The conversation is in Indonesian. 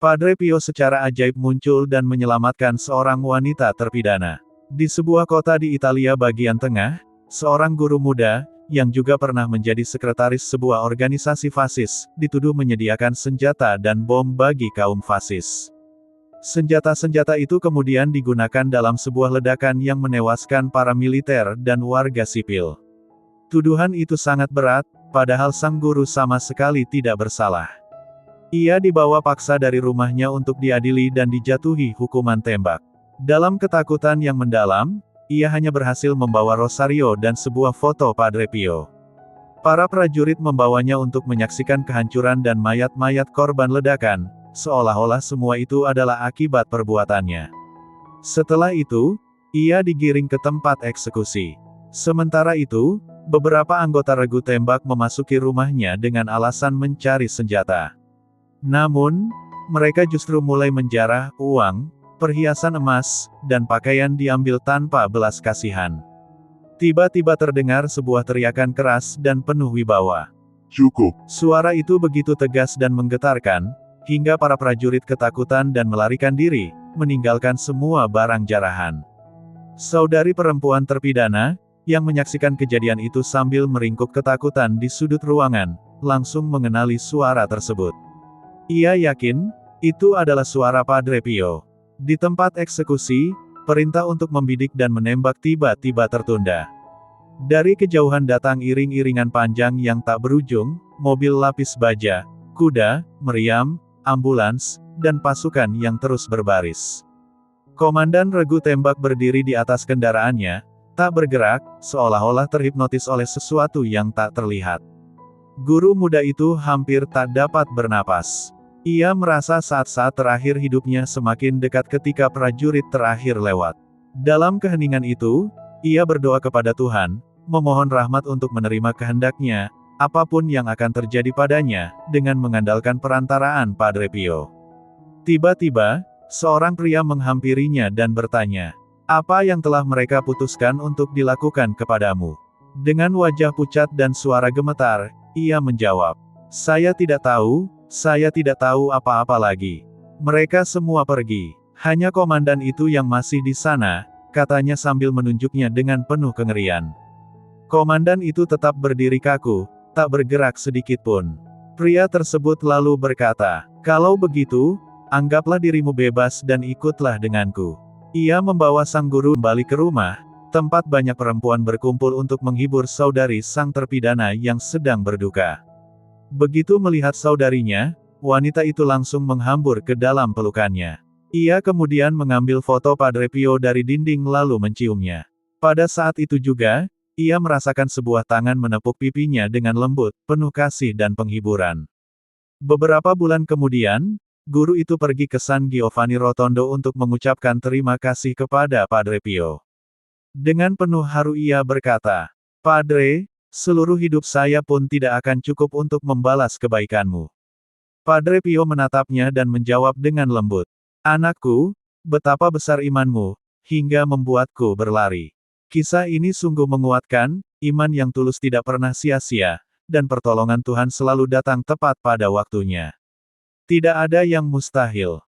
Padre Pio secara ajaib muncul dan menyelamatkan seorang wanita terpidana. Di sebuah kota di Italia bagian tengah, seorang guru muda, yang juga pernah menjadi sekretaris sebuah organisasi fasis, dituduh menyediakan senjata dan bom bagi kaum fasis. Senjata-senjata itu kemudian digunakan dalam sebuah ledakan yang menewaskan para militer dan warga sipil. Tuduhan itu sangat berat, padahal sang guru sama sekali tidak bersalah. Ia dibawa paksa dari rumahnya untuk diadili dan dijatuhi hukuman tembak. Dalam ketakutan yang mendalam, ia hanya berhasil membawa rosario dan sebuah foto Padre Pio. Para prajurit membawanya untuk menyaksikan kehancuran dan mayat-mayat korban ledakan, seolah-olah semua itu adalah akibat perbuatannya. Setelah itu, ia digiring ke tempat eksekusi. Sementara itu, beberapa anggota regu tembak memasuki rumahnya dengan alasan mencari senjata. Namun, mereka justru mulai menjarah uang, perhiasan emas, dan pakaian diambil tanpa belas kasihan. Tiba-tiba terdengar sebuah teriakan keras dan penuh wibawa. Cukup. Suara itu begitu tegas dan menggetarkan, hingga para prajurit ketakutan dan melarikan diri, meninggalkan semua barang jarahan. Saudari perempuan terpidana, yang menyaksikan kejadian itu sambil meringkuk ketakutan di sudut ruangan, langsung mengenali suara tersebut. Ia yakin, itu adalah suara Padre Pio. Di tempat eksekusi, perintah untuk membidik dan menembak tiba-tiba tertunda. Dari kejauhan datang iring-iringan panjang yang tak berujung, mobil lapis baja, kuda, meriam, ambulans, dan pasukan yang terus berbaris. Komandan regu tembak berdiri di atas kendaraannya, tak bergerak, seolah-olah terhipnotis oleh sesuatu yang tak terlihat. Guru muda itu hampir tak dapat bernapas. Ia merasa saat-saat terakhir hidupnya semakin dekat ketika prajurit terakhir lewat. Dalam keheningan itu, ia berdoa kepada Tuhan, memohon rahmat untuk menerima kehendaknya, apapun yang akan terjadi padanya, dengan mengandalkan perantaraan Padre Pio. Tiba-tiba, seorang pria menghampirinya dan bertanya, "Apa yang telah mereka putuskan untuk dilakukan kepadamu?" Dengan wajah pucat dan suara gemetar, ia menjawab, "Saya tidak tahu apa-apa lagi. Mereka semua pergi. Hanya komandan itu yang masih di sana," katanya sambil menunjuknya dengan penuh kengerian. Komandan itu tetap berdiri kaku, tak bergerak sedikit pun. Pria tersebut lalu berkata, "Kalau begitu, anggaplah dirimu bebas dan ikutlah denganku." Ia membawa sang guru kembali ke rumah, tempat banyak perempuan berkumpul untuk menghibur saudari sang terpidana yang sedang berduka. Begitu melihat saudarinya, wanita itu langsung menghambur ke dalam pelukannya. Ia kemudian mengambil foto Padre Pio dari dinding lalu menciumnya. Pada saat itu juga, ia merasakan sebuah tangan menepuk pipinya dengan lembut, penuh kasih dan penghiburan. Beberapa bulan kemudian, guru itu pergi ke San Giovanni Rotondo untuk mengucapkan terima kasih kepada Padre Pio. Dengan penuh haru ia berkata, "Padre, seluruh hidup saya pun tidak akan cukup untuk membalas kebaikanmu." Padre Pio menatapnya dan menjawab dengan lembut, "Anakku, betapa besar imanmu, hingga membuatku berlari." Kisah ini sungguh menguatkan, iman yang tulus tidak pernah sia-sia, dan pertolongan Tuhan selalu datang tepat pada waktunya. Tidak ada yang mustahil.